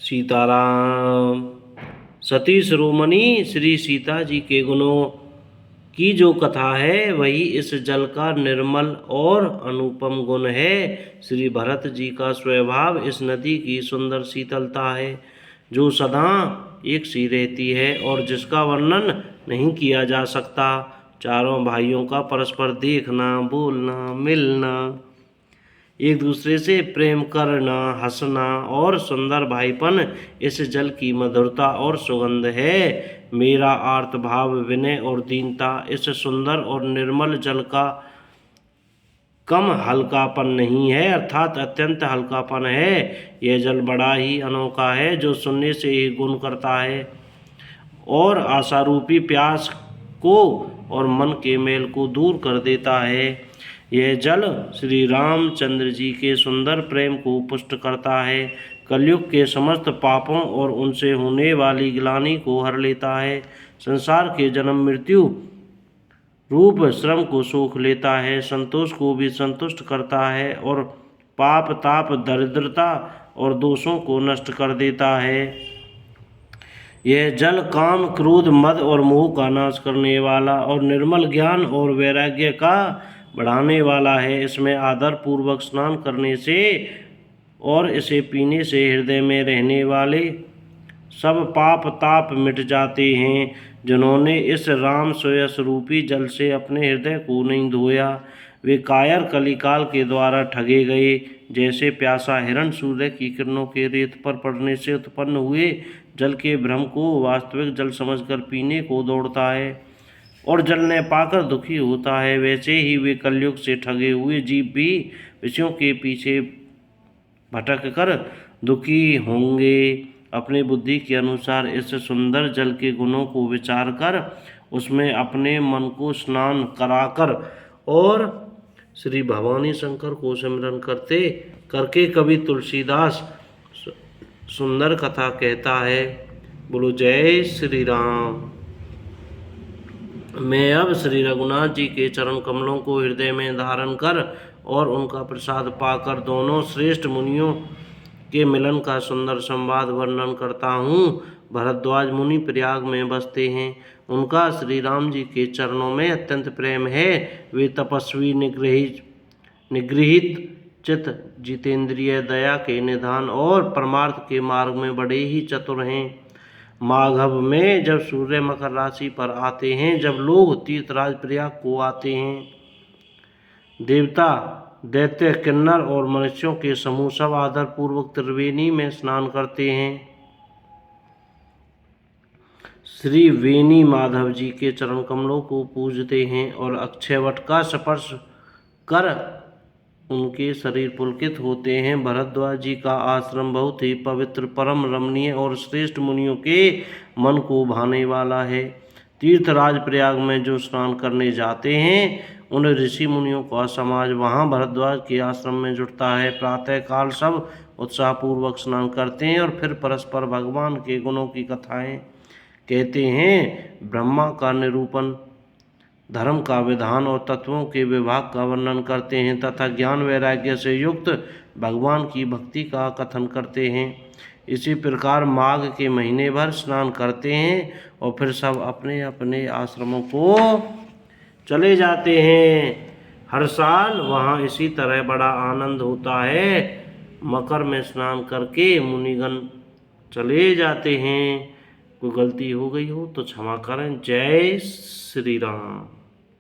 सीताराम। सती शिरोमणि श्री सीता जी के गुणों की जो कथा है वही इस जल का निर्मल और अनुपम गुण है। श्री भरत जी का स्वभाव इस नदी की सुंदर शीतलता है जो सदा एक सी रहती है और जिसका वर्णन नहीं किया जा सकता। चारों भाइयों का परस्पर देखना, बोलना, मिलना, एक दूसरे से प्रेम करना, हंसना और सुंदर भाईपन इस जल की मधुरता और सुगंध है। मेरा आर्त भाव, विनय और दीनता इस सुंदर और निर्मल जल का कम हल्कापन नहीं है, अर्थात अत्यंत हल्कापन है। यह जल बड़ा ही अनोखा है जो सुनने से ही गुण करता है और आशारूपी प्यास को और मन के मेल को दूर कर देता है। यह जल श्री रामचंद्र जी के सुंदर प्रेम को पुष्ट करता है, कलयुग के समस्त पापों और उनसे होने वाली ग्लानि को हर लेता है, संसार के जन्म मृत्यु रूप श्रम को सोख लेता है, संतोष को भी संतुष्ट करता है और पाप ताप दरिद्रता और दोषों को नष्ट कर देता है। यह जल काम, क्रोध, मद और मोह का नाश करने वाला और निर्मल ज्ञान और वैराग्य का बढ़ाने वाला है। इसमें आदर पूर्वक स्नान करने से और इसे पीने से हृदय में रहने वाले सब पाप ताप मिट जाते हैं। जिन्होंने इस राम स्वयं रूपी जल से अपने हृदय को नहीं धोया वे कायर कलिकाल के द्वारा ठगे गए। जैसे प्यासा हिरण सूर्य की किरणों के रेत पर पड़ने से उत्पन्न हुए जल के भ्रम को वास्तविक जल समझकर पीने को दौड़ता है और जल ने पाकर दुखी होता है, वैसे ही वे कलयुग से ठगे हुए जीव भी विषयों के पीछे भटक कर दुखी होंगे। अपनी बुद्धि के अनुसार इस सुंदर जल के गुणों को विचार कर उसमें अपने मन को स्नान कराकर और श्री भवानी शंकर को सिमरन करते करके कवि तुलसीदास सुंदर कथा कहता है। बोलो जय श्री राम। मैं अब श्री रघुनाथ जी के चरण कमलों को हृदय में धारण कर और उनका प्रसाद पाकर दोनों श्रेष्ठ मुनियों के मिलन का सुंदर संवाद वर्णन करता हूँ। भरद्वाज मुनि प्रयाग में बसते हैं, उनका श्री राम जी के चरणों में अत्यंत प्रेम है। वे तपस्वी, निगृहित चित, जितेंद्रिय, दया के निधान और परमार्थ के मार्ग में बड़े ही चतुर हैं। माघव में जब सूर्य मकर राशि पर आते हैं, जब लोग तीर्थराज प्रयाग को आते हैं, देवता, दैत्य, किन्नर और मनुष्यों के समूह सब आदर पूर्वक त्रिवेणी में स्नान करते हैं। श्री वेणी माधव जी के चरण कमलों को पूजते हैं और अक्षयवट का स्पर्श कर उनके शरीर पुलकित होते हैं। भरद्वाज जी का आश्रम बहुत ही पवित्र, परम रमणीय और श्रेष्ठ मुनियों के मन को भाने वाला है। तीर्थराज प्रयाग में जो स्नान करने जाते हैं उन ऋषि मुनियों का समाज वहाँ भरद्वाज के आश्रम में जुटता है। प्रातःकाल सब उत्साहपूर्वक स्नान करते हैं और फिर परस्पर भगवान के गुणों की कथाएं कहते हैं। ब्रह्मा का निरूपण, धर्म का विधान और तत्वों के विभाग का वर्णन करते हैं तथा ज्ञान वैराग्य से युक्त भगवान की भक्ति का कथन करते हैं। इसी प्रकार माघ के महीने भर स्नान करते हैं और फिर सब अपने अपने आश्रमों को चले जाते हैं। हर साल वहाँ इसी तरह बड़ा आनंद होता है। मकर में स्नान करके मुनिगण चले जाते हैं। कोई गलती हो गई हो तो क्षमा करें। जय श्री राम।